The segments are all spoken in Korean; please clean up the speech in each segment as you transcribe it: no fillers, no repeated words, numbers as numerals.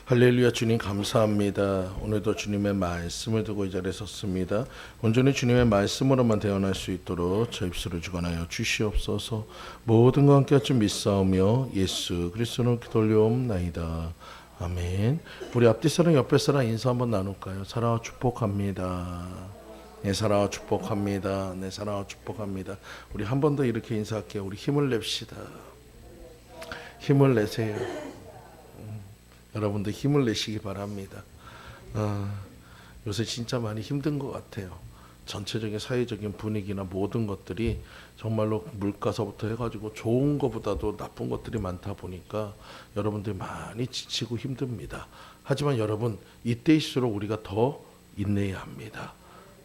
할렐루야. 주님 감사합니다. 오늘도 주님의 말씀을 두고 이 자리에 섰습니다. 온전히 주님의 말씀으로만 대언할 수 있도록 저 입술을 주관하여 주시옵소서. 모든 것 함께 좀 믿사오며 예수 그리스도로 기도 올려옵나이다. 아멘. 우리 앞뒤 사람 옆에 사람 인사 한번 나눌까요? 사랑하고 축복합니다. 네, 사랑하고 축복합니다. 네, 사랑하고 축복합니다. 우리 한 번 더 이렇게 인사할게요. 우리 힘을 냅시다. 힘을 내세요. 여러분들 힘을 내시기 바랍니다. 요새 진짜 많이 힘든 것 같아요. 전체적인 사회적인 분위기나 모든 것들이 정말로 물가서부터 해가지고 좋은 것보다도 나쁜 것들이 많다 보니까 여러분들이 많이 지치고 힘듭니다. 하지만 여러분, 이때일수록 우리가 더 인내해야 합니다.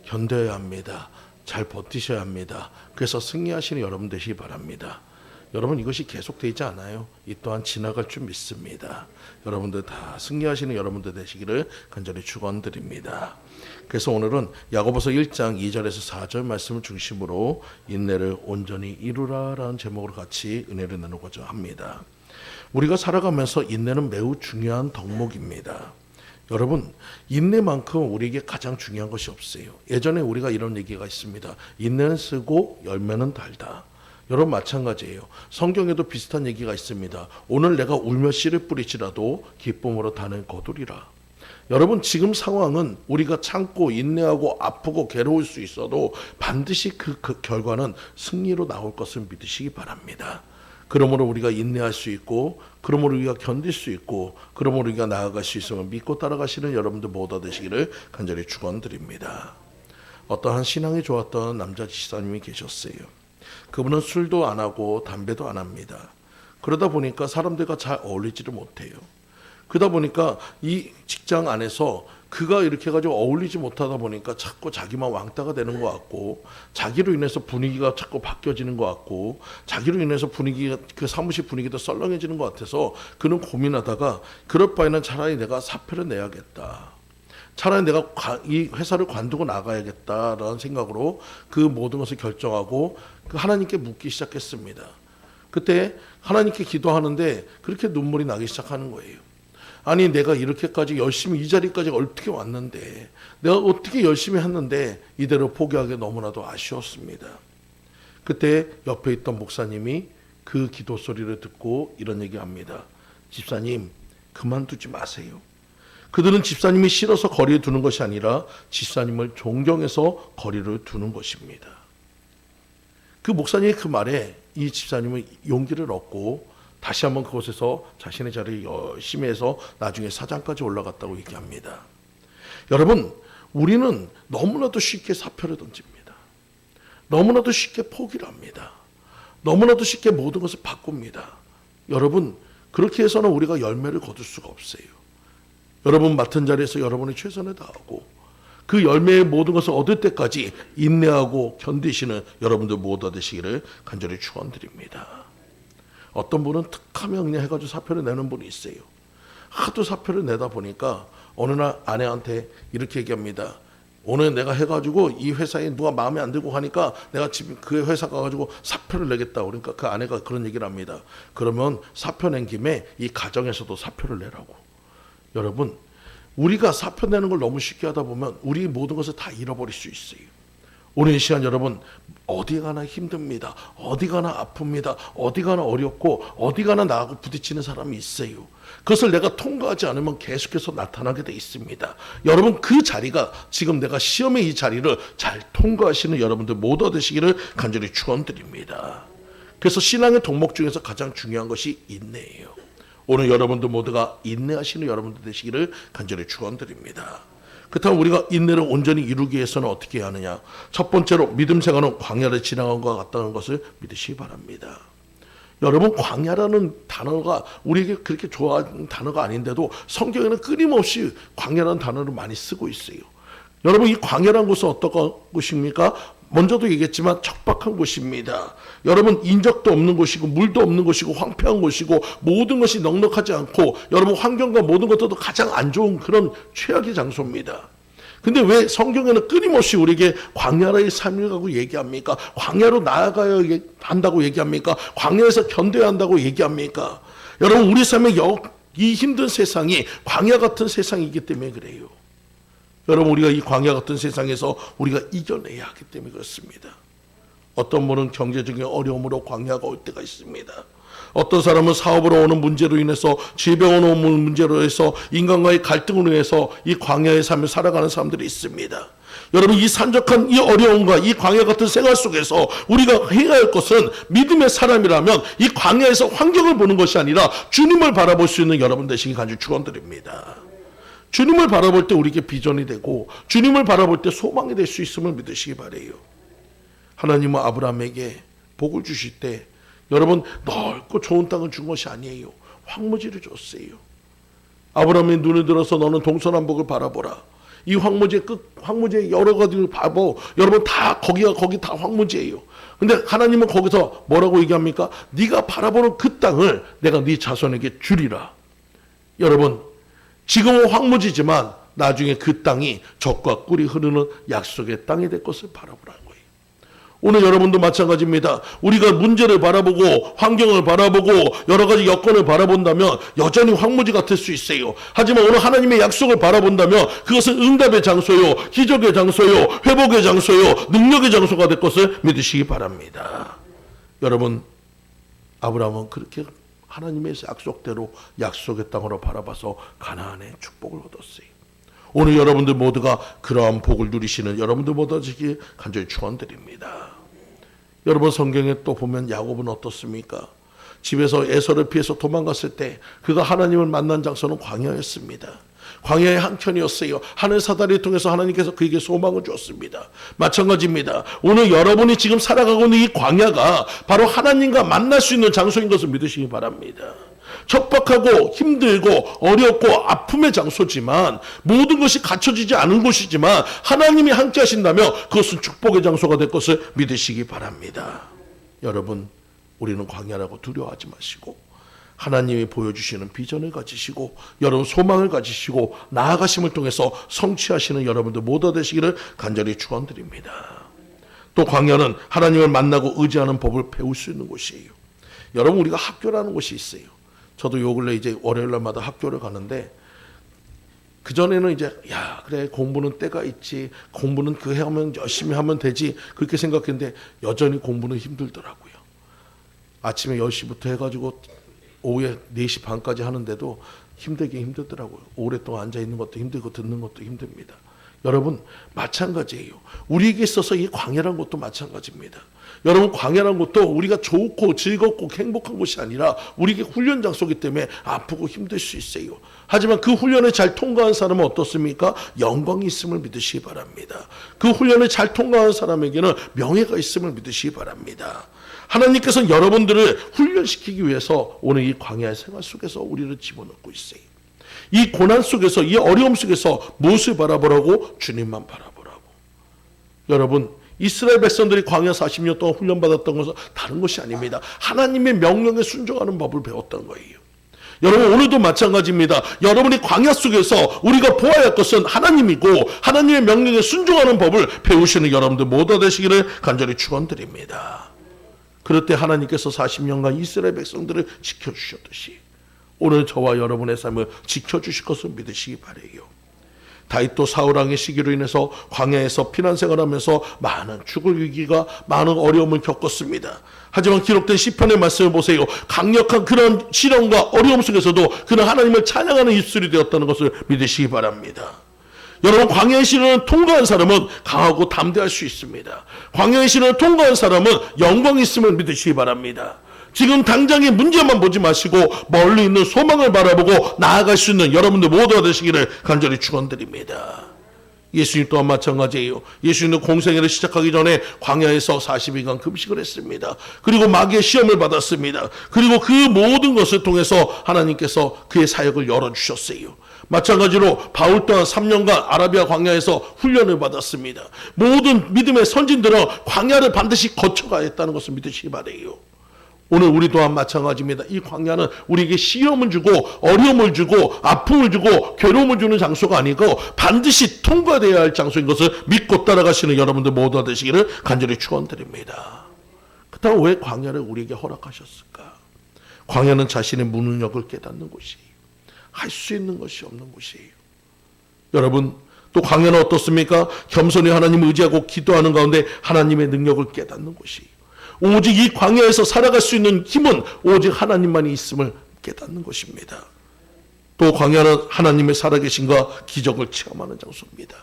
견뎌야 합니다. 잘 버티셔야 합니다. 그래서 승리하시는 여러분 되시기 바랍니다. 여러분, 이것이 계속되지 않아요. 이 또한 지나갈 줄 믿습니다. 여러분들 다 승리하시는 여러분들 되시기를 간절히 축원드립니다. 그래서 오늘은 야고보서 1장 2절에서 4절 말씀을 중심으로 인내를 온전히 이루라라는 제목으로 같이 은혜를 나누고자 합니다. 우리가 살아가면서 인내는 매우 중요한 덕목입니다. 여러분, 인내만큼 우리에게 가장 중요한 것이 없어요. 예전에 우리가 이런 얘기가 있습니다. 인내는 쓰고 열매는 달다. 여러분, 마찬가지예요. 성경에도 비슷한 얘기가 있습니다. 오늘 내가 울며 씨를 뿌리치라도 기쁨으로 단을 거두리라. 여러분, 지금 상황은 우리가 참고 인내하고 아프고 괴로울 수 있어도 반드시 그 결과는 승리로 나올 것을 믿으시기 바랍니다. 그러므로 우리가 인내할 수 있고, 그러므로 우리가 견딜 수 있고, 그러므로 우리가 나아갈 수 있음을 믿고 따라가시는 여러분들 모두 되시기를 간절히 축원드립니다. 어떠한 신앙이 좋았던 남자 지사님이 계셨어요. 그분은 술도 안 하고 담배도 안 합니다. 그러다 보니까 사람들과 잘 어울리지를 못해요. 그러다 보니까 이 직장 안에서 그가 이렇게 해가지고 어울리지 못하다 보니까 자꾸 자기만 왕따가 되는 것 같고, 자기로 인해서 분위기가 자꾸 바뀌어지는 것 같고, 자기로 인해서 분위기가, 그 사무실 분위기도 썰렁해지는 것 같아서 그는 고민하다가 그럴 바에는 차라리 내가 사표를 내야겠다. 차라리 내가 이 회사를 관두고 나가야겠다라는 생각으로 그 모든 것을 결정하고 그 하나님께 묻기 시작했습니다. 그때 하나님께 기도하는데 그렇게 눈물이 나기 시작하는 거예요. 아니, 내가 이렇게까지 열심히 이 자리까지 어떻게 왔는데, 내가 어떻게 열심히 했는데 이대로 포기하기 너무나도 아쉬웠습니다. 그때 옆에 있던 목사님이 그 기도 소리를 듣고 이런 얘기합니다. 집사님, 그만두지 마세요. 그들은 집사님이 싫어서 거리에 두는 것이 아니라 집사님을 존경해서 거리를 두는 것입니다. 그 목사님의 그 말에 이 집사님은 용기를 얻고 다시 한번 그곳에서 자신의 자리를 열심히 해서 나중에 사장까지 올라갔다고 얘기합니다. 여러분, 우리는 너무나도 쉽게 사표를 던집니다. 너무나도 쉽게 포기를 합니다. 너무나도 쉽게 모든 것을 바꿉니다. 여러분, 그렇게 해서는 우리가 열매를 거둘 수가 없어요. 여러분 맡은 자리에서 여러분이 최선을 다하고 그 열매의 모든 것을 얻을 때까지 인내하고 견디시는 여러분들 모두 되시기를 간절히 축원드립니다. 어떤 분은 특하면 그냥 해가지고 사표를 내는 분이 있어요. 하도 사표를 내다 보니까 어느 날 아내한테 이렇게 얘기합니다. 오늘 내가 해가지고 이 회사에 누가 마음에 안 들고 하니까 내가 집에 그 회사 가가지고 사표를 내겠다. 그러니까 그 아내가 그런 얘기를 합니다. 그러면 사표 낸 김에 이 가정에서도 사표를 내라고. 여러분, 우리가 사표 내는 걸 너무 쉽게 하다 보면 우리 모든 것을 다 잃어버릴 수 있어요. 오늘 이 시간 여러분, 어디 가나 힘듭니다. 어디 가나 아픕니다. 어디 가나 어렵고 어디 가나 나하고 부딪히는 사람이 있어요. 그것을 내가 통과하지 않으면 계속해서 나타나게 돼 있습니다. 여러분, 그 자리가 지금 내가 시험의 이 자리를 잘 통과하시는 여러분들 모두 되시기를 간절히 축원드립니다. 그래서 신앙의 덕목 중에서 가장 중요한 것이 인내예요. 오늘 여러분들 모두가 인내하시는 여러분들 되시기를 간절히 축원드립니다. 그렇다면 우리가 인내를 온전히 이루기 위해서는 어떻게 해야 하느냐? 첫 번째로 믿음 생활은 광야를 지나간 것 같다는 것을 믿으시기 바랍니다. 여러분, 광야라는 단어가 우리에게 그렇게 좋아하는 단어가 아닌데도 성경에는 끊임없이 광야라는 단어를 많이 쓰고 있어요. 여러분, 이 광야라는 곳은 어떤 곳입니까? 먼저도 얘기했지만 척박한 곳입니다. 여러분, 인적도 없는 곳이고 물도 없는 곳이고 황폐한 곳이고 모든 것이 넉넉하지 않고 여러분 환경과 모든 것들도 가장 안 좋은 그런 최악의 장소입니다. 근데 왜 성경에는 끊임없이 우리에게 광야의 삶을 가고 얘기합니까? 광야로 나아가야 한다고 얘기합니까? 광야에서 견뎌야 한다고 얘기합니까? 여러분, 우리 삶의 이 힘든 세상이 광야 같은 세상이기 때문에 그래요. 여러분, 우리가 이 광야 같은 세상에서 우리가 이겨내야 하기 때문에 그렇습니다. 어떤 분은 경제적인 어려움으로 광야가 올 때가 있습니다. 어떤 사람은 사업으로 오는 문제로 인해서, 질병으로 오는 문제로 해서, 인간과의 갈등으로 인해서 이 광야의 삶을 살아가는 사람들이 있습니다. 여러분, 이 산적한 이 어려움과 이 광야 같은 생활 속에서 우리가 해야 할 것은, 믿음의 사람이라면 이 광야에서 환경을 보는 것이 아니라 주님을 바라볼 수 있는 여러분 되시기 간절히 축원드립니다. 주님을 바라볼 때 우리에게 비전이 되고, 주님을 바라볼 때 소망이 될 수 있음을 믿으시기 바라요. 하나님은 아브라함에게 복을 주실 때 여러분, 넓고 좋은 땅을 준 것이 아니에요. 황무지를 줬어요. 아브라함이 눈을 들어서 너는 동서남북을 바라보라. 이 황무지의 여러 가지를 봐보. 여러분, 다 거기 다 황무지예요. 근데 하나님은 거기서 뭐라고 얘기합니까? 네가 바라보는 그 땅을 내가 네 자손에게 주리라. 여러분, 지금은 황무지지만 나중에 그 땅이 젖과 꿀이 흐르는 약속의 땅이 될 것을 바라보라는 거예요. 오늘 여러분도 마찬가지입니다. 우리가 문제를 바라보고 환경을 바라보고 여러 가지 여건을 바라본다면 여전히 황무지 같을 수 있어요. 하지만 오늘 하나님의 약속을 바라본다면 그것은 응답의 장소요, 기적의 장소요, 회복의 장소요, 능력의 장소가 될 것을 믿으시기 바랍니다. 여러분, 아브라함은 그렇게 하나님의 약속대로 약속의 땅으로 바라봐서 가나안의 축복을 얻었어요. 오늘 여러분들 모두가 그러한 복을 누리시는 여러분들 모두 되시길 간절히 축원드립니다. 여러분, 성경에 또 보면 야곱은 어떻습니까? 집에서 에서를 피해서 도망갔을 때 그가 하나님을 만난 장소는 광야였습니다. 광야의 한켠이었어요. 하늘 사다리를 통해서 하나님께서 그에게 소망을 주었습니다. 마찬가지입니다. 오늘 여러분이 지금 살아가고 있는 이 광야가 바로 하나님과 만날 수 있는 장소인 것을 믿으시기 바랍니다. 척박하고 힘들고 어렵고 아픔의 장소지만, 모든 것이 갖춰지지 않은 곳이지만 하나님이 함께 하신다면 그것은 축복의 장소가 될 것을 믿으시기 바랍니다. 여러분, 우리는 광야라고 두려워하지 마시고 하나님이 보여주시는 비전을 가지시고 여러분 소망을 가지시고 나아가심을 통해서 성취하시는 여러분들 모두 되시기를 간절히 축원드립니다. 또 광야는 하나님을 만나고 의지하는 법을 배울 수 있는 곳이에요. 여러분, 우리가 학교라는 곳이 있어요. 저도 요 근래 이제 월요일날마다 학교를 가는데, 그전에는 이제 그래, 공부는 때가 있지, 공부는 하면 열심히 하면 되지, 그렇게 생각했는데 여전히 공부는 힘들더라고요. 아침에 10시부터 해가지고 오후에 4시 반까지 하는데도 힘들긴 힘들더라고요. 오랫동안 앉아있는 것도 힘들고 듣는 것도 힘듭니다. 여러분, 마찬가지예요. 우리에게 있어서 이 광야란 것도 마찬가지입니다. 여러분, 광야란 것도 우리가 좋고 즐겁고 행복한 곳이 아니라 우리에게 훈련 장소이기 때문에 아프고 힘들 수 있어요. 하지만 그 훈련을 잘 통과한 사람은 어떻습니까? 영광이 있음을 믿으시기 바랍니다. 그 훈련을 잘 통과한 사람에게는 명예가 있음을 믿으시기 바랍니다. 하나님께서는 여러분들을 훈련시키기 위해서 오늘 이 광야의 생활 속에서 우리를 집어넣고 있어요. 이 고난 속에서, 이 어려움 속에서 무엇을 바라보라고? 주님만 바라보라고. 여러분, 이스라엘 백성들이 광야 40년 동안 훈련받았던 것은 다른 것이 아닙니다. 하나님의 명령에 순종하는 법을 배웠던 거예요. 여러분, 오늘도 마찬가지입니다. 여러분이 광야 속에서 우리가 보아야 할 것은 하나님이고 하나님의 명령에 순종하는 법을 배우시는 여러분들 모두 되시기를 간절히 축원드립니다. 그럴 때 하나님께서 40년간 이스라엘 백성들을 지켜주셨듯이 오늘 저와 여러분의 삶을 지켜주실 것을 믿으시기 바라요. 다윗도 사울왕의 시기로 인해서 광야에서 피난생활하면서 많은 죽을 위기가, 많은 어려움을 겪었습니다. 하지만 기록된 시편의 말씀을 보세요. 강력한 그런 시련과 어려움 속에서도 그는 하나님을 찬양하는 입술이 되었다는 것을 믿으시기 바랍니다. 여러분, 광야의 시련을 통과한 사람은 강하고 담대할 수 있습니다. 광야의 시련을 통과한 사람은 영광이 있음을 믿으시기 바랍니다. 지금 당장의 문제만 보지 마시고 멀리 있는 소망을 바라보고 나아갈 수 있는 여러분들 모두가 되시기를 간절히 축원드립니다. 예수님 또한 마찬가지예요. 예수님은 공생애를 시작하기 전에 광야에서 40일간 금식을 했습니다. 그리고 마귀의 시험을 받았습니다. 그리고 그 모든 것을 통해서 하나님께서 그의 사역을 열어주셨어요. 마찬가지로 바울 또한 3년간 아라비아 광야에서 훈련을 받았습니다. 모든 믿음의 선진들은 광야를 반드시 거쳐가야 했다는 것을 믿으시기 바라요. 오늘 우리 또한 마찬가지입니다. 이 광야는 우리에게 시험을 주고 어려움을 주고 아픔을 주고 괴로움을 주는 장소가 아니고 반드시 통과되어야 할 장소인 것을 믿고 따라가시는 여러분들 모두가 되시기를 간절히 축원드립니다. 그렇다면 왜 광야를 우리에게 허락하셨을까? 광야는 자신의 무능력을 깨닫는 곳이에요. 할 수 있는 것이 없는 곳이에요. 여러분, 또 광야는 어떻습니까? 겸손히 하나님을 의지하고 기도하는 가운데 하나님의 능력을 깨닫는 곳이에요. 오직 이 광야에서 살아갈 수 있는 힘은 오직 하나님만이 있음을 깨닫는 것입니다. 또 광야는 하나님의 살아계신과 기적을 체험하는 장소입니다.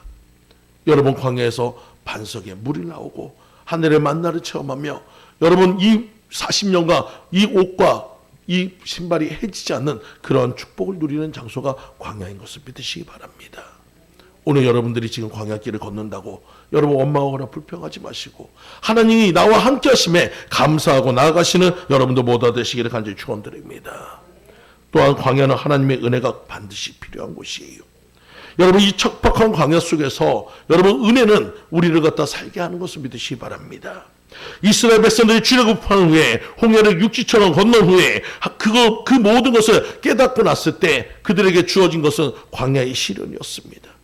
여러분, 광야에서 반석에 물이 나오고 하늘의 만나를 체험하며 여러분 이 40년간 이 옷과 이 신발이 해지지 않는 그런 축복을 누리는 장소가 광야인 것을 믿으시기 바랍니다. 오늘 여러분들이 지금 광야길을 걷는다고 여러분 원망하거나 불평하지 마시고 하나님이 나와 함께 하심에 감사하고 나아가시는 여러분도 모두 되시기를 간절히 축원드립니다. 또한 광야는 하나님의 은혜가 반드시 필요한 곳이에요. 여러분, 이 척박한 광야 속에서 여러분 은혜는 우리를 갖다 살게 하는 것을 믿으시기 바랍니다. 이스라엘 백성들이 출애굽한 후에 홍해를 육지처럼 건넌 후에 그 모든 것을 깨닫고 났을 때 그들에게 주어진 것은 광야의 시련이었습니다.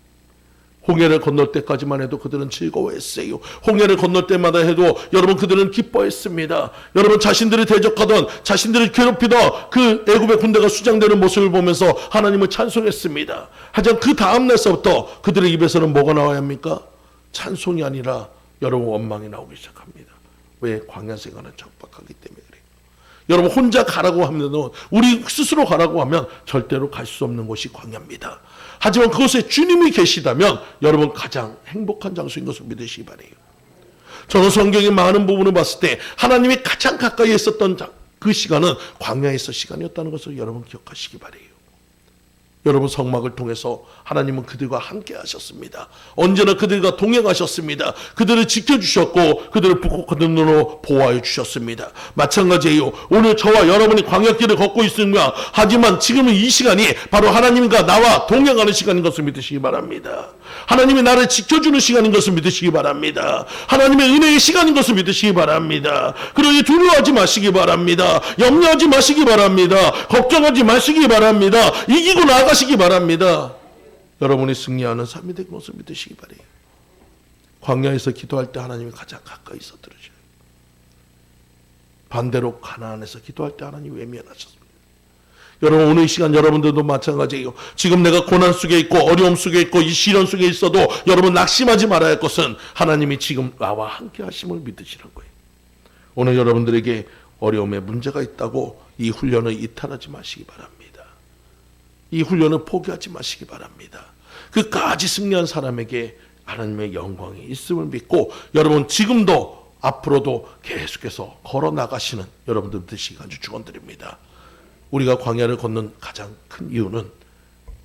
홍해를 건널 때까지만 해도 그들은 즐거워했어요. 홍해를 건널 때마다 해도 여러분 그들은 기뻐했습니다. 여러분, 자신들이 대적하던 자신들을 괴롭히던 그 애굽의 군대가 수장되는 모습을 보면서 하나님을 찬송했습니다. 하지만 그 다음 날서부터 그들의 입에서는 뭐가 나와야 합니까? 찬송이 아니라 여러분 원망이 나오기 시작합니다. 왜? 광야 생활은 척박하기 때문에 그래요. 여러분, 혼자 가라고 하면 우리 스스로 가라고 하면 절대로 갈 수 없는 곳이 광야입니다. 하지만 그곳에 주님이 계시다면 여러분 가장 행복한 장소인 것을 믿으시기 바라요. 저는 성경의 많은 부분을 봤을 때 하나님이 가장 가까이 있었던 그 시간은 광야에서 시간이었다는 것을 여러분 기억하시기 바라요. 여러분, 성막을 통해서 하나님은 그들과 함께 하셨습니다. 언제나 그들과 동행하셨습니다. 그들을 지켜주셨고 그들을 북극한 눈으로 보호하여 주셨습니다. 마찬가지예요. 오늘 저와 여러분이 광야길을 걷고 있습니다. 하지만 지금은 이 시간이 바로 하나님과 나와 동행하는 시간인 것을 믿으시기 바랍니다. 하나님이 나를 지켜주는 시간인 것을 믿으시기 바랍니다. 하나님의 은혜의 시간인 것을 믿으시기 바랍니다. 그러니 두려워하지 마시기 바랍니다. 염려하지 마시기 바랍니다. 걱정하지 마시기 바랍니다. 이기고 나아가시기 바랍니다. 여러분이 승리하는 삶이 될 것을 믿으시기 바래요. 광야에서 기도할 때 하나님이 가장 가까이서 들으셔요. 반대로 가나안에서 기도할 때 하나님이 외면하셨습니다. 여러분, 오늘 이 시간 여러분들도 마찬가지예요. 지금 내가 고난 속에 있고 어려움 속에 있고 이 시련 속에 있어도 여러분 낙심하지 말아야 할 것은 하나님이 지금 나와 함께 하심을 믿으시는 거예요. 오늘 여러분들에게 어려움에 문제가 있다고 이 훈련을 이탈하지 마시기 바랍니다. 이 훈련을 포기하지 마시기 바랍니다. 끝까지 승리한 사람에게 하나님의 영광이 있음을 믿고 여러분 지금도 앞으로도 계속해서 걸어나가시는 여러분들 되시기 간절히 축원드립니다. 우리가 광야를 걷는 가장 큰 이유는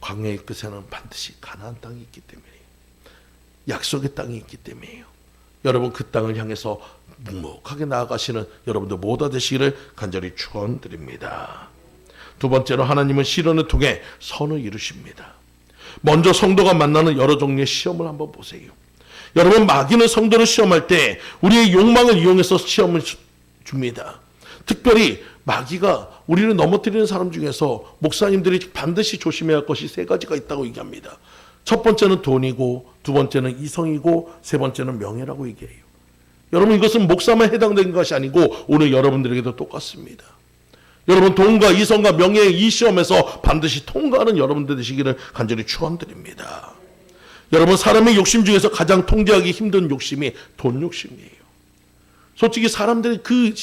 광야의 끝에는 반드시 가나안 땅이 있기 때문이에요. 약속의 땅이 있기 때문이에요. 여러분, 그 땅을 향해서 묵묵하게 나아가시는 여러분들 모두 되시기를 간절히 축원드립니다. 두 번째로 하나님은 시련을 통해 선을 이루십니다. 먼저 성도가 만나는 여러 종류의 시험을 한번 보세요. 여러분, 마귀는 성도를 시험할 때 우리의 욕망을 이용해서 시험을 줍니다. 특별히 마귀가 우리를 넘어뜨리는 사람 중에서 목사님들이 반드시 조심해야 할 것이 세 가지가 있다고 얘기합니다. 첫 번째는 돈이고, 두 번째는 이성이고, 세 번째는 명예라고 얘기해요. 여러분, 이것은 목사만 해당되는 것이 아니고 오늘 여러분들에게도 똑같습니다. 여러분, 돈과 이성과 명예의 이 시험에서 반드시 통과하는 여러분들 되시기를 간절히 축원드립니다. 여러분, 사람의 욕심 중에서 가장 통제하기 힘든 욕심이 돈 욕심이에요. 솔직히 사람들이 그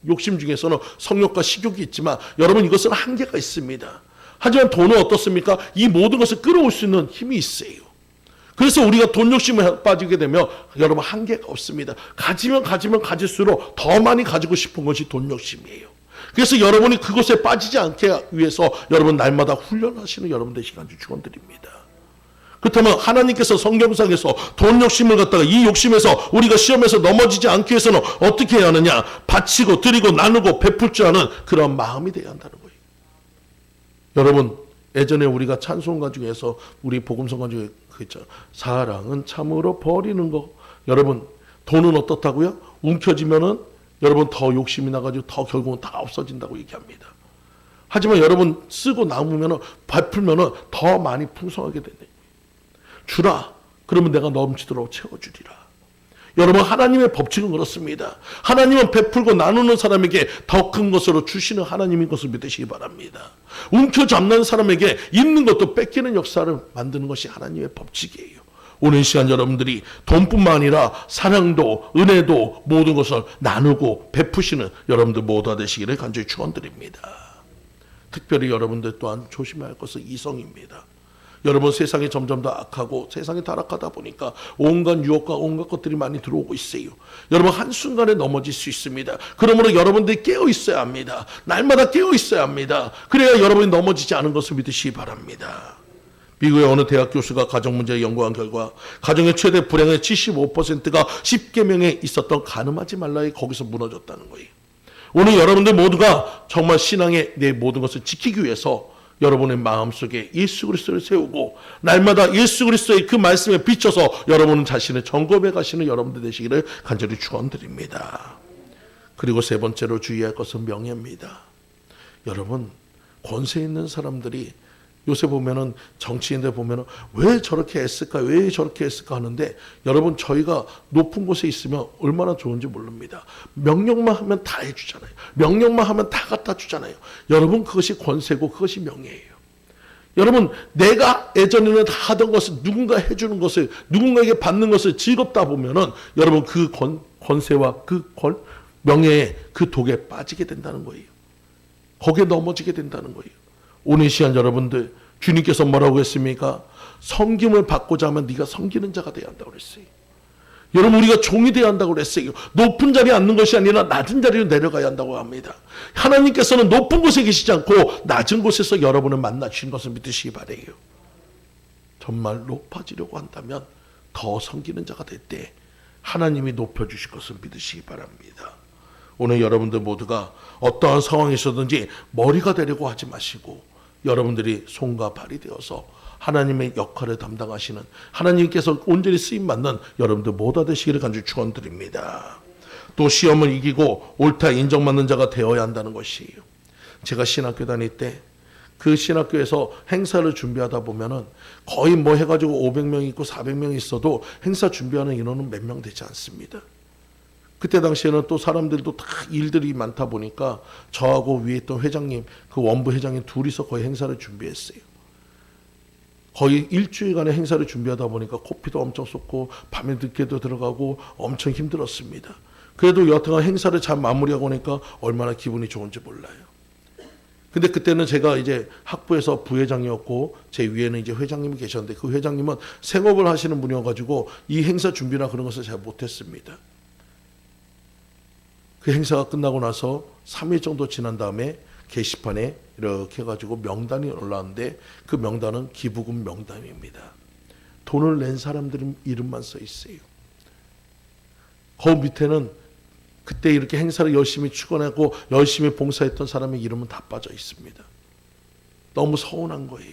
욕심 중에서는 성욕과 식욕이 있지만 여러분, 이것은 한계가 있습니다. 하지만 돈은 어떻습니까? 이 모든 것을 끌어올 수 있는 힘이 있어요. 그래서 우리가 돈 욕심에 빠지게 되면 여러분 한계가 없습니다. 가지면 가질수록 더 많이 가지고 싶은 것이 돈 욕심이에요. 그래서 여러분이 그것에 빠지지 않게 위해서 여러분 날마다 훈련하시는 여러분들 시간 축원드립니다. 그렇다면 하나님께서 성경상에서 돈 욕심을 갖다가 이 욕심에서 우리가 시험에서 넘어지지 않기 위해서는 어떻게 해야 하느냐? 바치고 드리고 나누고 베풀 줄 아는 그런 마음이 되어야 한다는 거예요. 여러분, 예전에 우리가 찬송가 중에서 우리 복음성가 중에 그랬죠. 사랑은 참으로 버리는 거. 여러분, 돈은 어떻다고요? 움켜쥐면은 여러분 더 욕심이 나가지고 더 결국은 다 없어진다고 얘기합니다. 하지만 여러분 쓰고 남으면은 베풀면은 더 많이 풍성하게 되네. 주라. 그러면 내가 넘치도록 채워주리라. 여러분, 하나님의 법칙은 그렇습니다. 하나님은 베풀고 나누는 사람에게 더 큰 것으로 주시는 하나님인 것을 믿으시기 바랍니다. 움켜잡는 사람에게 있는 것도 뺏기는 역사를 만드는 것이 하나님의 법칙이에요. 오늘 시간 여러분들이 돈뿐만 아니라 사랑도 은혜도 모든 것을 나누고 베푸시는 여러분들 모두가 되시기를 간절히 축원드립니다. 특별히 여러분들 또한 조심해야 할 것은 이성입니다. 여러분, 세상이 점점 더 악하고 세상이 타락하다 보니까 온갖 유혹과 온갖 것들이 많이 들어오고 있어요. 여러분, 한순간에 넘어질 수 있습니다. 그러므로 여러분들이 깨어 있어야 합니다. 날마다 깨어 있어야 합니다. 그래야 여러분이 넘어지지 않은 것을 믿으시기 바랍니다. 미국의 어느 대학 교수가 가정 문제를 연구한 결과 가정의 최대 불행의 75%가 10계명에 있었던 간음하지 말라에 거기서 무너졌다는 거예요. 오늘 여러분들 모두가 정말 신앙의 내 모든 것을 지키기 위해서 여러분의 마음속에 예수 그리스도를 세우고 날마다 예수 그리스도의 그 말씀에 비춰서 여러분 자신을 점검해 가시는 여러분들 되시기를 간절히 축원드립니다. 그리고 세 번째로 주의할 것은 명예입니다. 여러분, 권세 있는 사람들이 요새 보면은 정치인들 보면은 왜 저렇게 애쓸까, 왜 저렇게 애쓸까 하는데, 여러분, 저희가 높은 곳에 있으면 얼마나 좋은지 모릅니다. 명령만 하면 다 해주잖아요. 명령만 하면 다 갖다 주잖아요. 여러분, 그것이 권세고 그것이 명예예요. 여러분, 내가 예전에는 다 하던 것을 누군가 해주는 것을, 누군가에게 받는 것을 즐겁다 보면은 여러분, 그 권세와 그 명예의 그 독에 빠지게 된다는 거예요. 거기에 넘어지게 된다는 거예요. 오늘 시간 여러분들, 주님께서 뭐라고 했습니까? 섬김을 받고자 하면 네가 섬기는 자가 되어야 한다고 그랬어요. 여러분, 우리가 종이 되어야 한다고 그랬어요. 높은 자리에 앉는 것이 아니라 낮은 자리로 내려가야 한다고 합니다. 하나님께서는 높은 곳에 계시지 않고 낮은 곳에서 여러분을 만나주신 것을 믿으시기 바라요. 정말 높아지려고 한다면 더 섬기는 자가 될 때 하나님이 높여주실 것을 믿으시기 바랍니다. 오늘 여러분들 모두가 어떠한 상황에 있었든지 머리가 되려고 하지 마시고 여러분들이 손과 발이 되어서 하나님의 역할을 담당하시는, 하나님께서 온전히 쓰임받는 여러분들 모두 되시기를 간절히 축원드립니다. 또 시험을 이기고 옳다 인정받는 자가 되어야 한다는 것이에요. 제가 신학교 다닐 때 그 신학교에서 행사를 준비하다 보면은 거의 뭐 해가지고 500명 있고 400명 있어도 행사 준비하는 인원은 몇 명 되지 않습니다. 그때 당시에는 또 사람들도 다 일들이 많다 보니까 저하고 위에 있던 회장님, 그 원부 회장님 둘이서 거의 행사를 준비했어요. 거의 일주일간의 행사를 준비하다 보니까 코피도 엄청 쏟고 밤에 늦게도 들어가고 엄청 힘들었습니다. 그래도 여하튼 행사를 잘 마무리하고 나니까 얼마나 기분이 좋은지 몰라요. 근데 그때는 제가 이제 학부에서 부회장이었고 제 위에는 이제 회장님이 계셨는데, 그 회장님은 생업을 하시는 분이어가지고 이 행사 준비나 그런 것을 잘 못했습니다. 그 행사가 끝나고 나서 3일 정도 지난 다음에 게시판에 이렇게 해가지고 명단이 올라왔는데, 그 명단은 기부금 명단입니다. 돈을 낸 사람들 이름만 써 있어요. 그 밑에는 그때 이렇게 행사를 열심히 축원하고 열심히 봉사했던 사람의 이름은 다 빠져 있습니다. 너무 서운한 거예요.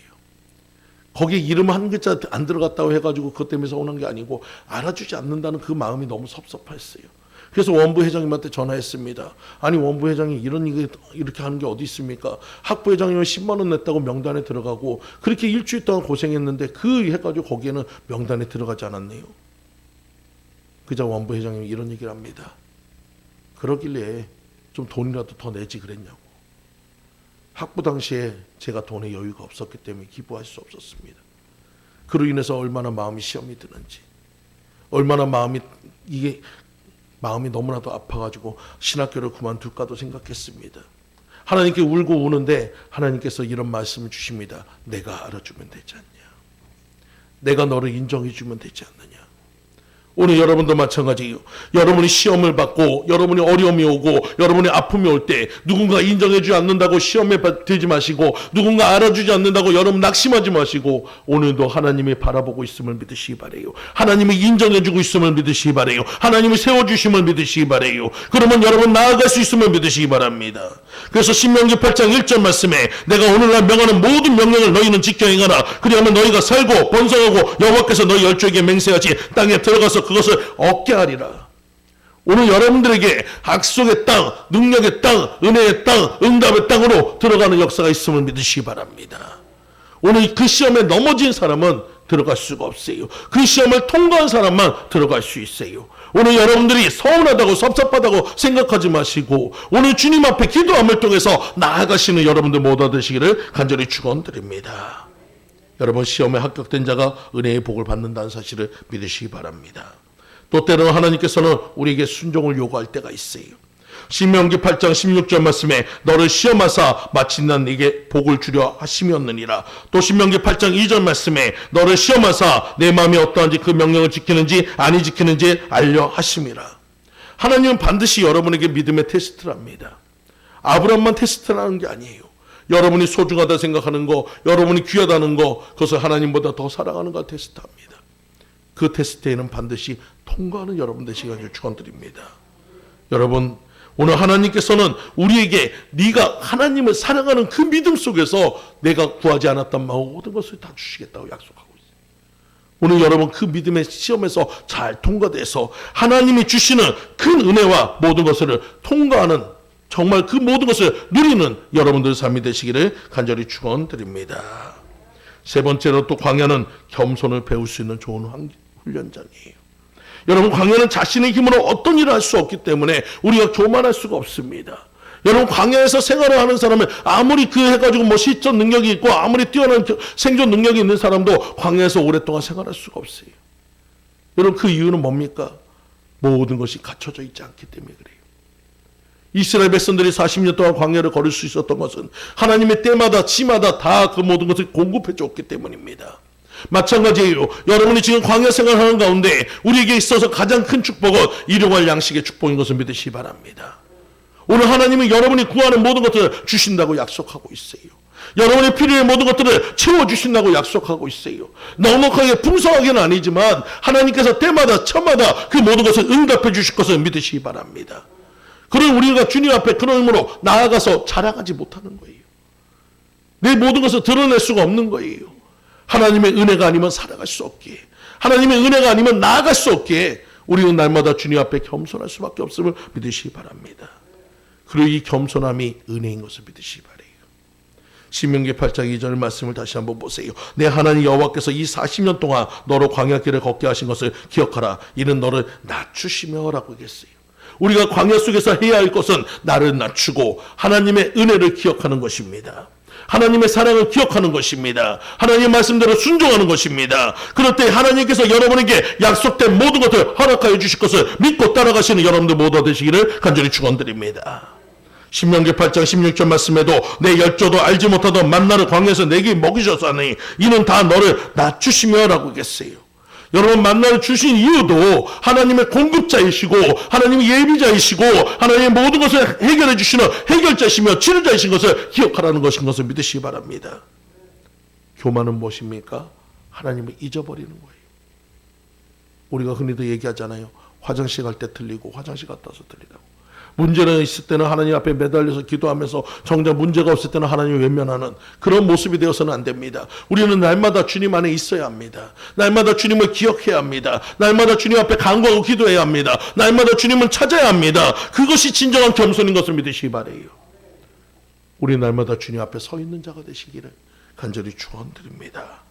거기에 이름 한 글자 안 들어갔다고 해가지고 그것 때문에 서운한 게 아니고 알아주지 않는다는 그 마음이 너무 섭섭했어요. 그래서 원부 회장님한테 전화했습니다. 아니, 원부 회장이 이렇게 하는 게 어디 있습니까? 학부 회장님은 10만 원 냈다고 명단에 들어가고 그렇게 일주일 동안 고생했는데 그 해가지고 거기에는 명단에 들어가지 않았네요. 그자 원부 회장님이 이런 얘기를 합니다. 그러길래 좀 돈이라도 더 내지 그랬냐고. 학부 당시에 제가 돈에 여유가 없었기 때문에 기부할 수 없었습니다. 그로 인해서 얼마나 마음이 시험이 드는지, 얼마나 마음이 너무나도 아파가지고 신학교를 그만둘까도 생각했습니다. 하나님께 울고 우는데 하나님께서 이런 말씀을 주십니다. 내가 알아주면 되지 않냐? 내가 너를 인정해 주면 되지 않느냐? 오늘 여러분도 마찬가지예요. 여러분이 시험을 받고 여러분이 어려움이 오고 여러분이 아픔이 올 때 누군가 인정해주지 않는다고 시험에 들지 마시고, 누군가 알아주지 않는다고 여러분 낙심하지 마시고, 오늘도 하나님이 바라보고 있음을 믿으시기 바래요. 하나님이 인정해주고 있음을 믿으시기 바래요. 하나님이 세워주심을 믿으시기 바래요. 그러면 여러분 나아갈 수 있음을 믿으시기 바랍니다. 그래서 신명기 8장 1절 말씀에 내가 오늘날 명하는 모든 명령을 너희는 지켜 행하라. 그리하면 너희가 살고 번성하고 여호와께서 너희 열조에게 맹세하지 땅에 들어가서 그것을 얻게 하리라. 오늘 여러분들에게 약속의 땅, 능력의 땅, 은혜의 땅, 응답의 땅으로 들어가는 역사가 있음을 믿으시기 바랍니다. 오늘 그 시험에 넘어진 사람은 들어갈 수가 없어요. 그 시험을 통과한 사람만 들어갈 수 있어요. 오늘 여러분들이 서운하다고 섭섭하다고 생각하지 마시고 오늘 주님 앞에 기도함을 통해서 나아가시는 여러분들 모두 되시기를 간절히 축원드립니다. 여러분, 시험에 합격된 자가 은혜의 복을 받는다는 사실을 믿으시기 바랍니다. 또 때로는 하나님께서는 우리에게 순종을 요구할 때가 있어요. 신명기 8장 16절 말씀에 너를 시험하사 마치 난 네게 복을 주려 하심이었느니라. 또 신명기 8장 2절 말씀에 너를 시험하사 내 마음이 어떠한지 그 명령을 지키는지 아니 지키는지 알려 하심이라. 하나님은 반드시 여러분에게 믿음의 테스트를 합니다. 아브라함만 테스트를 하는 게 아니에요. 여러분이 소중하다 생각하는 거, 여러분이 귀하다는 거, 그것을 하나님보다 더 사랑하는 거 테스트합니다. 그 테스트에는 반드시 통과하는 여러분 되시기를 축원드립니다. 여러분, 오늘 하나님께서는 우리에게 네가 하나님을 사랑하는 그 믿음 속에서 내가 구하지 않았던 모든 것을 다 주시겠다고 약속하고 있어요. 오늘 여러분 그 믿음의 시험에서 잘 통과돼서 하나님이 주시는 큰 은혜와 모든 것을 통과하는, 정말 그 모든 것을 누리는 여러분들 삶이 되시기를 간절히 축원드립니다. 세 번째로 또 광야는 겸손을 배울 수 있는 좋은 훈련장이에요. 여러분, 광야는 자신의 힘으로 어떤 일을 할 수 없기 때문에 우리가 교만할 수가 없습니다. 여러분, 광야에서 생활을 하는 사람은 아무리 그 해가지고 뭐 실전 능력이 있고 아무리 뛰어난 생존 능력이 있는 사람도 광야에서 오랫동안 생활할 수가 없어요. 여러분, 그 이유는 뭡니까? 모든 것이 갖춰져 있지 않기 때문에 그래요. 이스라엘 백성들이 40년 동안 광야를 걸을 수 있었던 것은 하나님의 때마다 지마다 다 그 모든 것을 공급해 줬기 때문입니다. 마찬가지예요. 여러분이 지금 광야 생활하는 가운데 우리에게 있어서 가장 큰 축복은 일용할 양식의 축복인 것을 믿으시기 바랍니다. 오늘 하나님은 여러분이 구하는 모든 것들을 주신다고 약속하고 있어요. 여러분의 필요의 모든 것들을 채워주신다고 약속하고 있어요. 넉넉하게 풍성하게는 아니지만 하나님께서 때마다 처마다 그 모든 것을 응답해 주실 것을 믿으시기 바랍니다. 그럼 우리가 주님 앞에 그런 힘으로 나아가서 자랑하지 못하는 거예요. 내 모든 것을 드러낼 수가 없는 거예요. 하나님의 은혜가 아니면 살아갈 수 없기에, 하나님의 은혜가 아니면 나아갈 수 없기에 우리는 날마다 주님 앞에 겸손할 수밖에 없음을 믿으시기 바랍니다. 그리고 이 겸손함이 은혜인 것을 믿으시기 바랍니다. 신명기 8장 2절 말씀을 다시 한번 보세요. 내 하나님 여호와께서 이 40년 동안 너로 광야길을 걷게 하신 것을 기억하라. 이는 너를 낮추시며 라고 얘기했어요. 우리가 광야 속에서 해야 할 것은 나를 낮추고 하나님의 은혜를 기억하는 것입니다. 하나님의 사랑을 기억하는 것입니다. 하나님의 말씀대로 순종하는 것입니다. 그럴 때 하나님께서 여러분에게 약속된 모든 것을 허락하여 주실 것을 믿고 따라가시는 여러분들 모두 되시기를 간절히 축원드립니다. 신명기 8장 16절 말씀에도 내 열조도 알지 못하던 만나를 광야에서 내게 먹이셨사니 이는 다 너를 낮추시며 라고 했어요. 여러분, 만나를 주신 이유도 하나님의 공급자이시고 하나님의 예비자이시고 하나님의 모든 것을 해결해 주시는 해결자이시며 치료자이신 것을 기억하라는 것인 것을 믿으시기 바랍니다. 교만은 무엇입니까? 하나님을 잊어버리는 거예요. 우리가 흔히도 얘기하잖아요. 화장실 갈 때 틀리고 화장실 갔다 와서 틀리라고. 문제는 있을 때는 하나님 앞에 매달려서 기도하면서 정작 문제가 없을 때는 하나님을 외면하는 그런 모습이 되어서는 안 됩니다. 우리는 날마다 주님 안에 있어야 합니다. 날마다 주님을 기억해야 합니다. 날마다 주님 앞에 간구하고 기도해야 합니다. 날마다 주님을 찾아야 합니다. 그것이 진정한 겸손인 것을 믿으시기 바라요. 우리 날마다 주님 앞에 서 있는 자가 되시기를 간절히 축원드립니다.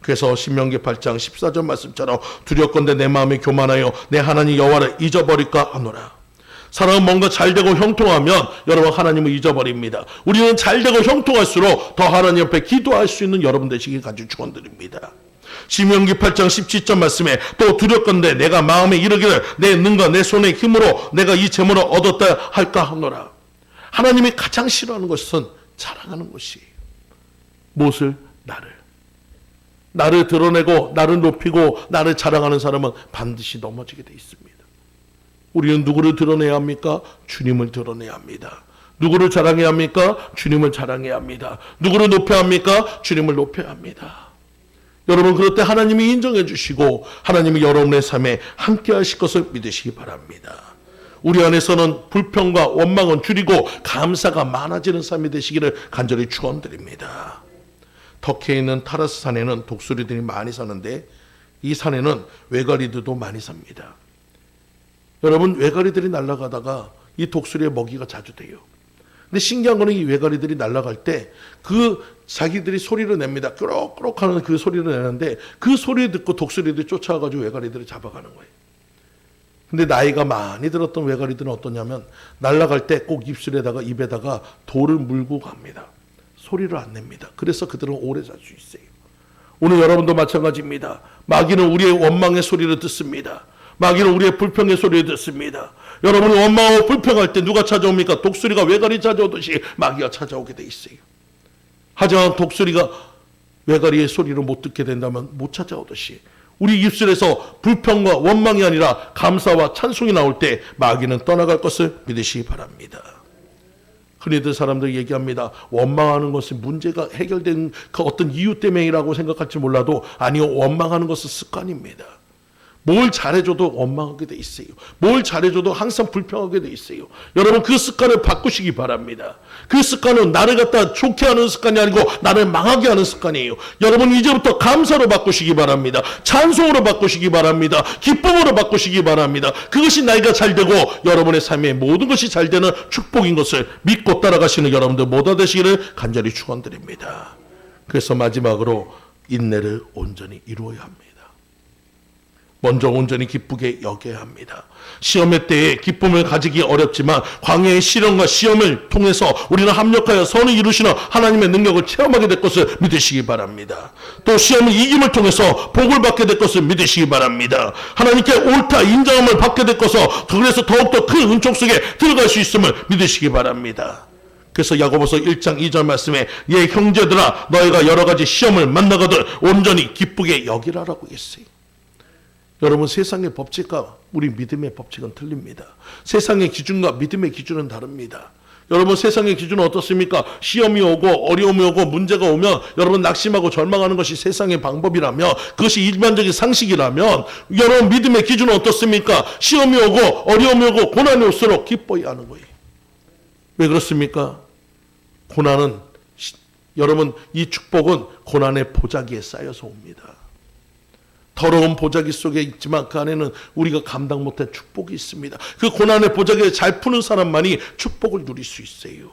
그래서 신명기 8장 14절 말씀처럼 두렵건대 내 마음이 교만하여 내 하나님 여호와를 잊어버릴까 하노라. 사람은 뭔가 잘되고 형통하면 여러분 하나님을 잊어버립니다. 우리는 잘되고 형통할수록 더 하나님 앞에 기도할 수 있는 여러분 되시길 간절히 축원드립니다. 신명기 8장 17절 말씀에 또 두렵건대 내가 마음에 이르기를 내 능과 내 손의 힘으로 내가 이 재물을 얻었다 할까 하노라. 하나님이 가장 싫어하는 것은 자랑하는 것이에요. 무엇을? 나를 드러내고 나를 높이고 나를 자랑하는 사람은 반드시 넘어지게 돼 있습니다. 우리는 누구를 드러내야 합니까? 주님을 드러내야 합니다. 누구를 자랑해야 합니까? 주님을 자랑해야 합니다. 누구를 높여야 합니까? 주님을 높여야 합니다. 여러분, 그럴 때 하나님이 인정해 주시고 하나님이 여러분의 삶에 함께 하실 것을 믿으시기 바랍니다. 우리 안에서는 불평과 원망은 줄이고 감사가 많아지는 삶이 되시기를 간절히 축원드립니다. 터키에 있는 타라스 산에는 독수리들이 많이 사는데 이 산에는 외가리들도 많이 삽니다. 여러분, 외가리들이 날아가다가 이 독수리의 먹이가 자주 돼요. 근데 신기한 거는 이 외가리들이 날아갈 때 그 자기들이 소리를 냅니다. 꾸럭꾸럭 하는 그 소리를 내는데 그 소리 듣고 독수리들이 쫓아와가지고 외가리들을 잡아가는 거예요. 근데 나이가 많이 들었던 외가리들은 어떠냐면 날아갈 때 꼭 입에다가 돌을 물고 갑니다. 소리를 안 냅니다. 그래서 그들은 오래 살 수 있어요. 오늘 여러분도 마찬가지입니다. 마귀는 우리의 원망의 소리를 듣습니다. 마귀는 우리의 불평의 소리를 듣습니다. 여러분이 원망하고 불평할 때 누가 찾아옵니까? 독수리가 외가리 찾아오듯이 마귀가 찾아오게 돼 있어요. 하지만 독수리가 외가리의 소리를 못 듣게 된다면 못 찾아오듯이 우리 입술에서 불평과 원망이 아니라 감사와 찬송이 나올 때 마귀는 떠나갈 것을 믿으시기 바랍니다. 흔히들 사람들이 얘기합니다. 원망하는 것은 문제가 해결된 그 어떤 이유 때문이라고 생각할지 몰라도 아니요, 원망하는 것은 습관입니다. 뭘 잘해줘도 원망하게 돼 있어요. 뭘 잘해줘도 항상 불평하게 돼 있어요. 여러분 그 습관을 바꾸시기 바랍니다. 그 습관은 나를 갖다 좋게 하는 습관이 아니고 나를 망하게 하는 습관이에요. 여러분 이제부터 감사로 바꾸시기 바랍니다. 찬송으로 바꾸시기 바랍니다. 기쁨으로 바꾸시기 바랍니다. 그것이 나이가 잘 되고 여러분의 삶에 모든 것이 잘 되는 축복인 것을 믿고 따라가시는 여러분들 모두 되시기를 간절히 축원드립니다. 그래서 마지막으로 인내를 온전히 이루어야 합니다. 먼저 온전히 기쁘게 여겨야 합니다. 시험의 때에 기쁨을 가지기 어렵지만 광야의 시련과 시험을 통해서 우리는 합력하여 선을 이루시는 하나님의 능력을 체험하게 될 것을 믿으시기 바랍니다. 또 시험의 이김을 통해서 복을 받게 될 것을 믿으시기 바랍니다. 하나님께 옳다 인정함을 받게 될 것을 그래서 더욱더 큰 은총 속에 들어갈 수 있음을 믿으시기 바랍니다. 그래서 야고보서 1장 2절 말씀에 예 형제들아 너희가 여러 가지 시험을 만나거든 온전히 기쁘게 여기라라고 했어요. 여러분 세상의 법칙과 우리 믿음의 법칙은 틀립니다. 세상의 기준과 믿음의 기준은 다릅니다. 여러분 세상의 기준은 어떻습니까? 시험이 오고 어려움이 오고 문제가 오면 여러분 낙심하고 절망하는 것이 세상의 방법이라면 그것이 일반적인 상식이라면 여러분 믿음의 기준은 어떻습니까? 시험이 오고 어려움이 오고 고난이 올수록 기뻐해야 하는 거예요. 왜 그렇습니까? 고난은 여러분 이 축복은 고난의 보자기에 쌓여서 옵니다. 더러운 보자기 속에 있지만 그 안에는 우리가 감당 못한 축복이 있습니다. 그 고난의 보자기를 잘 푸는 사람만이 축복을 누릴 수 있어요.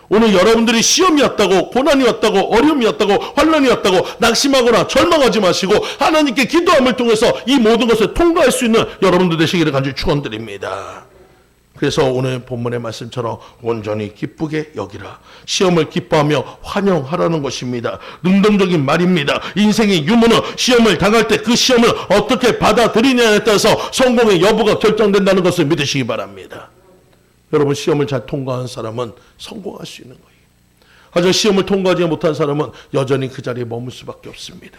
오늘 여러분들이 시험이 왔다고 고난이 왔다고 어려움이 왔다고 환난이 왔다고 낙심하거나 절망하지 마시고 하나님께 기도함을 통해서 이 모든 것을 통과할 수 있는 여러분들 되시기를 간절히 축원드립니다. 그래서 오늘 본문의 말씀처럼 온전히 기쁘게 여기라. 시험을 기뻐하며 환영하라는 것입니다. 능동적인 말입니다. 인생의 유무는 시험을 당할 때 그 시험을 어떻게 받아들이냐에 따라서 성공의 여부가 결정된다는 것을 믿으시기 바랍니다. 여러분 시험을 잘 통과한 사람은 성공할 수 있는 거예요. 하지만 시험을 통과하지 못한 사람은 여전히 그 자리에 머물 수밖에 없습니다.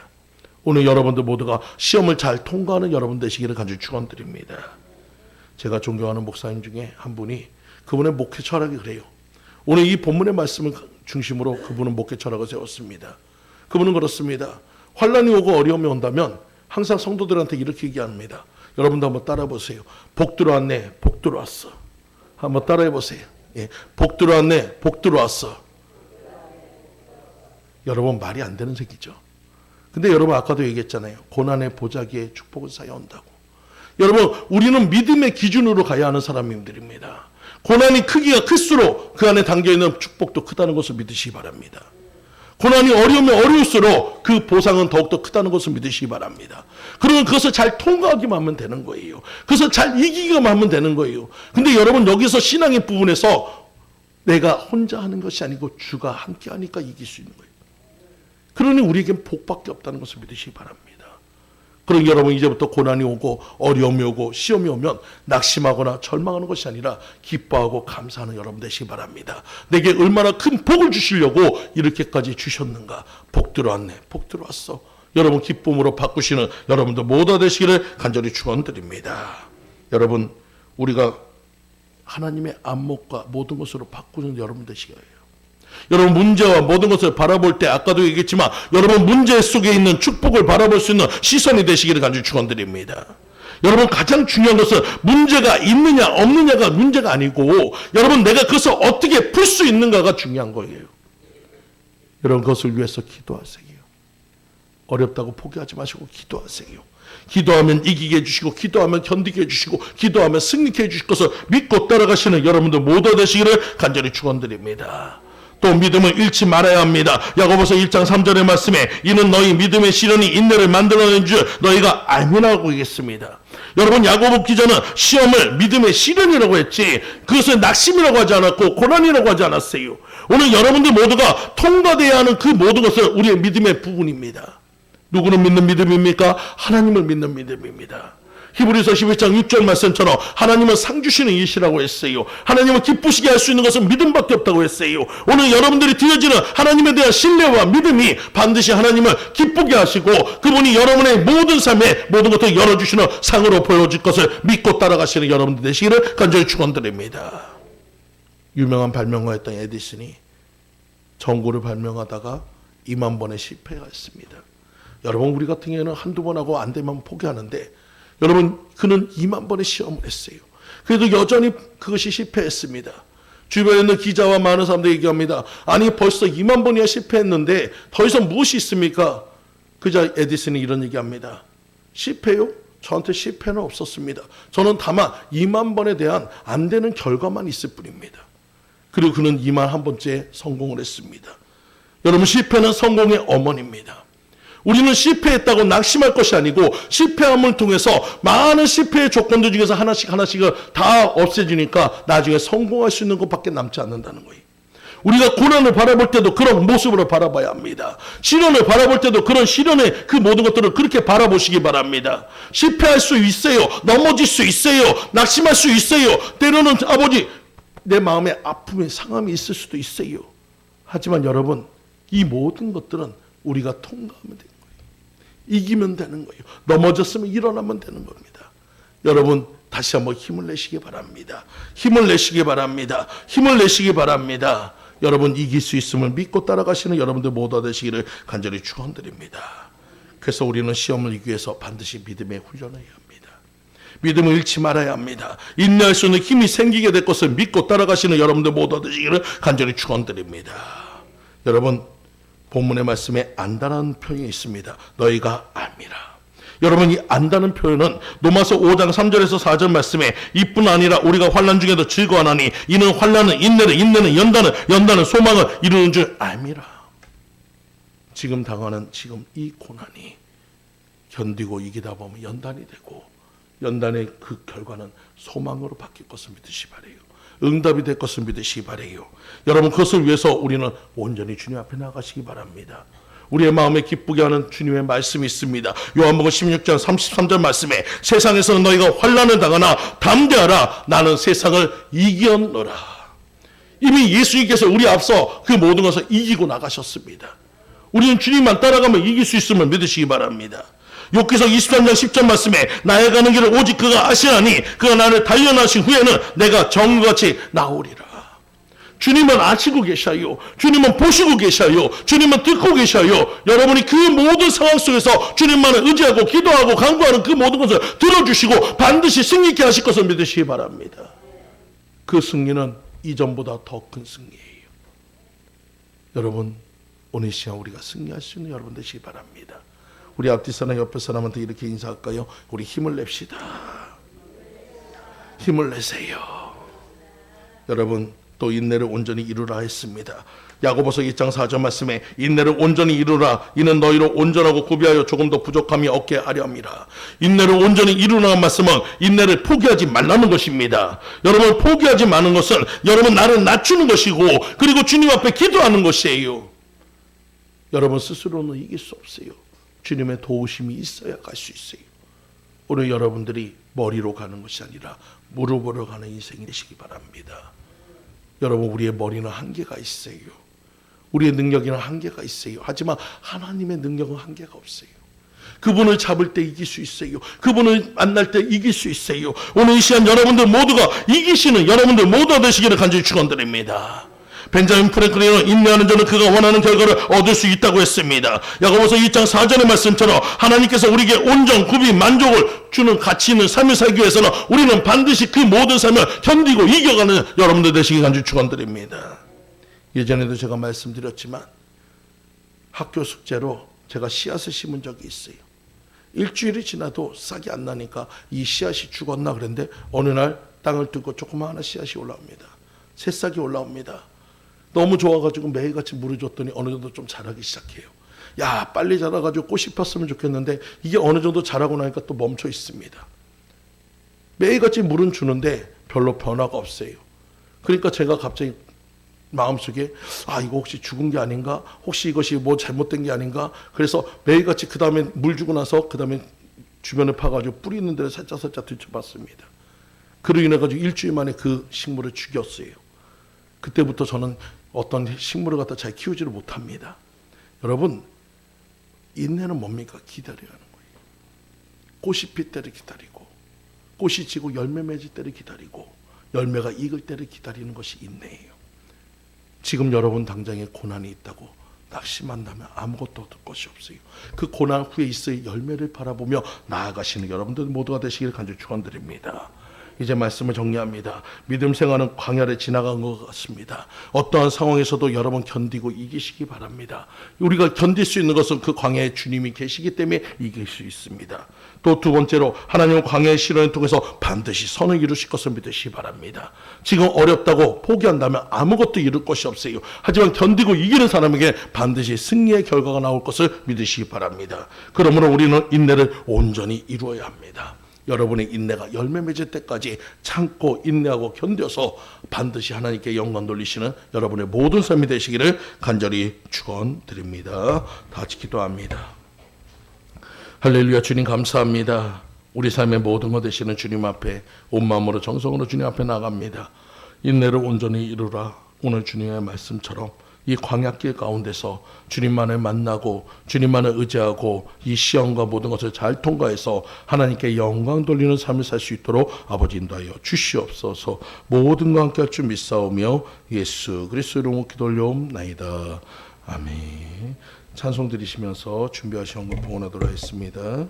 오늘 여러분들 모두가 시험을 잘 통과하는 여러분 되시기를 간절히 축원드립니다. 제가 존경하는 목사님 중에 한 분이 그분의 목회 철학이 그래요. 오늘 이 본문의 말씀을 중심으로 그분은 목회 철학을 세웠습니다. 그분은 그렇습니다. 환난이 오고 어려움이 온다면 항상 성도들한테 이렇게 얘기합니다. 여러분도 한번 따라 보세요. 복 들어왔네. 복 들어왔어. 한번 따라해 보세요. 예, 복 들어왔네. 복 들어왔어. 여러분 말이 안 되는 얘기죠. 근데 여러분 아까도 얘기했잖아요. 고난의 보자기에 축복을 쌓여온다고. 여러분 우리는 믿음의 기준으로 가야 하는 사람들입니다. 고난이 크기가 클수록 그 안에 담겨있는 축복도 크다는 것을 믿으시기 바랍니다. 고난이 어려우면 어려울수록 그 보상은 더욱더 크다는 것을 믿으시기 바랍니다. 그러면 그것을 잘 통과하기만 하면 되는 거예요. 그것을 잘 이기기만 하면 되는 거예요. 근데 여러분 여기서 신앙의 부분에서 내가 혼자 하는 것이 아니고 주가 함께 하니까 이길 수 있는 거예요. 그러니 우리에겐 복밖에 없다는 것을 믿으시기 바랍니다. 그럼 여러분 이제부터 고난이 오고 어려움이 오고 시험이 오면 낙심하거나 절망하는 것이 아니라 기뻐하고 감사하는 여러분 되시기 바랍니다. 내게 얼마나 큰 복을 주시려고 이렇게까지 주셨는가. 복 들어왔네. 복 들어왔어. 여러분 기쁨으로 바꾸시는 여러분들 모두 되시기를 간절히 축원드립니다. 여러분 우리가 하나님의 안목과 모든 것으로 바꾸는 여러분 되시기를 여러분 문제와 모든 것을 바라볼 때 아까도 얘기했지만 여러분 문제 속에 있는 축복을 바라볼 수 있는 시선이 되시기를 간절히 축원드립니다. 여러분 가장 중요한 것은 문제가 있느냐 없느냐가 문제가 아니고 여러분 내가 그것을 어떻게 풀 수 있는가가 중요한 거예요. 여러분 그것을 위해서 기도하세요. 어렵다고 포기하지 마시고 기도하세요. 기도하면 이기게 해주시고, 기도하면 견디게 해주시고, 기도하면 승리케 해주실 것을 믿고 따라가시는 여러분들 모두 되시기를 간절히 축원드립니다. 또 믿음을 잃지 말아야 합니다. 야고보서 1장 3절의 말씀에 이는 너희 믿음의 시련이 인내를 만들어낸 줄 너희가 알미라고 얘기했습니다. 여러분, 야고보 기자는 시험을 믿음의 시련이라고 했지 그것을 낙심이라고 하지 않았고 고난이라고 하지 않았어요. 오늘 여러분들 모두가 통과되어야 하는 그 모든 것을 우리의 믿음의 부분입니다. 누구를 믿는 믿음입니까? 하나님을 믿는 믿음입니다. 히브리서 11장 6절 말씀처럼 하나님은 상 주시는 이시라고 했어요. 하나님을 기쁘시게 할 수 있는 것은 믿음밖에 없다고 했어요. 오늘 여러분들이 드려지는 하나님에 대한 신뢰와 믿음이 반드시 하나님을 기쁘게 하시고 그분이 여러분의 모든 삶에 모든 것을 열어주시는 상으로 보여줄 것을 믿고 따라가시는 여러분들 되시기를 간절히 축원드립니다. 유명한 발명가였던 에디슨이 전구를 발명하다가 2만 번의 실패가 있습니다. 여러분, 우리 같은 경우에는 한두 번 하고 안 되면 포기하는데 여러분, 그는 2만 번의 시험을 했어요. 그래도 여전히 그것이 실패했습니다. 주변에 있는 기자와 많은 사람들이 얘기합니다. 아니, 벌써 2만 번이나 실패했는데 더 이상 무엇이 있습니까? 그자 에디슨이 이런 얘기합니다. 실패요? 저한테 실패는 없었습니다. 저는 다만 2만 번에 대한 안 되는 결과만 있을 뿐입니다. 그리고 그는 2만 한 번째 성공을 했습니다. 여러분, 실패는 성공의 어머니입니다. 우리는 실패했다고 낙심할 것이 아니고 실패함을 통해서 많은 실패의 조건들 중에서 하나씩을 다 없애지니까 나중에 성공할 수 있는 것밖에 남지 않는다는 거예요. 우리가 고난을 바라볼 때도 그런 모습으로 바라봐야 합니다. 시련을 바라볼 때도 그런 시련의 그 모든 것들을 그렇게 바라보시기 바랍니다. 실패할 수 있어요. 넘어질 수 있어요. 낙심할 수 있어요. 때로는 아버지 내 마음에 아픔의 상함이 있을 수도 있어요. 하지만 여러분, 이 모든 것들은 우리가 통과하면 되는 거예요. 이기면 되는 거예요. 넘어졌으면 일어나면 되는 겁니다. 여러분, 다시 한번 힘을 내시기 바랍니다. 힘을 내시기 바랍니다. 힘을 내시기 바랍니다. 여러분, 이길 수 있음을 믿고 따라가시는 여러분들 모두 되시기를 간절히 축원드립니다. 그래서 우리는 시험을 이기기 위해서 반드시 믿음의 훈련을 해야 합니다. 믿음을 잃지 말아야 합니다. 인내할 수 있는 힘이 생기게 될 것을 믿고 따라가시는 여러분들 모두 되시기를 간절히 축원드립니다. 여러분, 본문의 말씀에 안다는 표현이 있습니다. 너희가 압니다. 여러분, 이 안다는 표현은 로마서 5장 3절에서 4절 말씀에 이뿐 아니라 우리가 환난 중에도 즐거워하나니 이는 환난은 인내를, 인내는 연단은 소망을 이루는 줄 압니다. 지금 당하는 지금 이 고난이 견디고 이기다 보면 연단이 되고 연단의 그 결과는 소망으로 바뀔 것을 믿으시 바라요. 응답이 될 것을 믿으시기 바라요. 여러분, 그것을 위해서 우리는 온전히 주님 앞에 나가시기 바랍니다. 우리의 마음에 기쁘게 하는 주님의 말씀이 있습니다. 요한복음 16장 33절 말씀에 세상에서는 너희가 환난을 당하나 담대하라 나는 세상을 이겼노라. 이미 예수님께서 우리 앞서 그 모든 것을 이기고 나가셨습니다. 우리는 주님만 따라가면 이길 수 있음을 믿으시기 바랍니다. 욥기서 23장 10절 말씀에 나의 가는 길을 오직 그가 아시나니 그가 나를 단련하신 후에는 내가 정같이 나오리라. 주님은 아시고 계셔요. 주님은 보시고 계셔요. 주님은 듣고 계셔요. 여러분이 그 모든 상황 속에서 주님만을 의지하고 기도하고 간구하는 그 모든 것을 들어주시고 반드시 승리케 하실 것을 믿으시기 바랍니다. 그 승리는 이전보다 더 큰 승리예요. 여러분, 오늘 시간 우리가 승리할 수 있는 여러분 되시기 바랍니다. 우리 앞뒤 사람 옆에 사람한테 이렇게 인사할까요? 우리 힘을 냅시다. 힘을 내세요. 여러분, 또 인내를 온전히 이루라 했습니다. 야고보서 2장 4절 말씀에 인내를 온전히 이루라 이는 너희로 온전하고 구비하여 조금도 부족함이 없게 하려 함이라. 인내를 온전히 이루라는 말씀은 인내를 포기하지 말라는 것입니다. 여러분, 포기하지 마는 것은 여러분 나를 낮추는 것이고 그리고 주님 앞에 기도하는 것이에요. 여러분 스스로는 이길 수 없어요. 주님의 도우심이 있어야 갈 수 있어요. 오늘 여러분들이 머리로 가는 것이 아니라 무릎으로 가는 인생이 되시기 바랍니다. 여러분, 우리의 머리는 한계가 있어요. 우리의 능력에는 한계가 있어요. 하지만 하나님의 능력은 한계가 없어요. 그분을 잡을 때 이길 수 있어요. 그분을 만날 때 이길 수 있어요. 오늘 이 시간 여러분들 모두가 이기시는 여러분들 모두가 되시기를 간절히 축원드립니다. 벤자민 프랭클린은 인내하는 자는 그가 원하는 결과를 얻을 수 있다고 했습니다. 야고보서 2장 4절의 말씀처럼 하나님께서 우리에게 온전, 구비, 만족을 주는 가치 있는 삶을 살기 위해서는 우리는 반드시 그 모든 삶을 견디고 이겨가는 여러분들 되시기 간절히 축원드립니다. 예전에도 제가 말씀드렸지만 학교 숙제로 제가 씨앗을 심은 적이 있어요. 일주일이 지나도 싹이 안 나니까 이 씨앗이 죽었나 그랬는데 어느 날 땅을 뚫고 조그마한 씨앗이 올라옵니다. 새싹이 올라옵니다. 너무 좋아가지고 매일같이 물을 줬더니 어느 정도 좀 자라기 시작해요. 야, 빨리 자라가지고 꽃이 폈으면 좋겠는데 이게 어느 정도 자라고 나니까 또 멈춰 있습니다. 매일같이 물은 주는데 별로 변화가 없어요. 그러니까 제가 갑자기 마음속에 이거 혹시 죽은 게 아닌가? 혹시 이것이 뭐 잘못된 게 아닌가? 그래서 매일같이 그 다음에 물 주고 나서 그 다음에 주변에 파가지고 뿌리 있는 데를 살짝 뒤쳐봤습니다. 그로 인해 가지고 일주일 만에 그 식물을 죽였어요. 그때부터 저는 어떤 식물을 갖다 잘 키우지를 못합니다. 여러분, 인내는 뭡니까? 기다려야 하는 거예요. 꽃이 필 때를 기다리고, 꽃이 지고 열매 맺을 때를 기다리고, 열매가 익을 때를 기다리는 것이 인내예요. 지금 여러분 당장에 고난이 있다고 낙심한다면 아무것도 얻을 것이 없어요. 그 고난 후에 있을 열매를 바라보며 나아가시는 여러분들 모두가 되시길 간절히 축원드립니다. 이제 말씀을 정리합니다. 믿음 생활은 광야를 지나간 것 같습니다. 어떠한 상황에서도 여러분 견디고 이기시기 바랍니다. 우리가 견딜 수 있는 것은 그 광야에 주님이 계시기 때문에 이길 수 있습니다. 또 두 번째로 하나님은 광야의 시련을 통해서 반드시 선을 이루실 것을 믿으시기 바랍니다. 지금 어렵다고 포기한다면 아무것도 이룰 것이 없어요. 하지만 견디고 이기는 사람에게 반드시 승리의 결과가 나올 것을 믿으시기 바랍니다. 그러므로 우리는 인내를 온전히 이루어야 합니다. 여러분의 인내가 열매 맺을 때까지 참고 인내하고 견뎌서 반드시 하나님께 영광 돌리시는 여러분의 모든 삶이 되시기를 간절히 축원드립니다. 다 같이 기도합니다. 할렐루야. 주님 감사합니다. 우리 삶의 모든 것 되시는 주님 앞에 온 마음으로 정성으로 주님 앞에 나갑니다. 인내를 온전히 이루라. 오늘 주님의 말씀처럼 이 광야길 가운데서 주님만을 만나고 주님만을 의지하고 이 시험과 모든 것을 잘 통과해서 하나님께 영광 돌리는 삶을 살 수 있도록 아버지 인도하여 주시옵소서. 모든 것 함께 할 줄 믿사오며 예수 그리스도 이름으로 기도 올려옵나이다. 아멘. 찬송 드리시면서 준비하신 것 봉헌하도록 하겠습니다.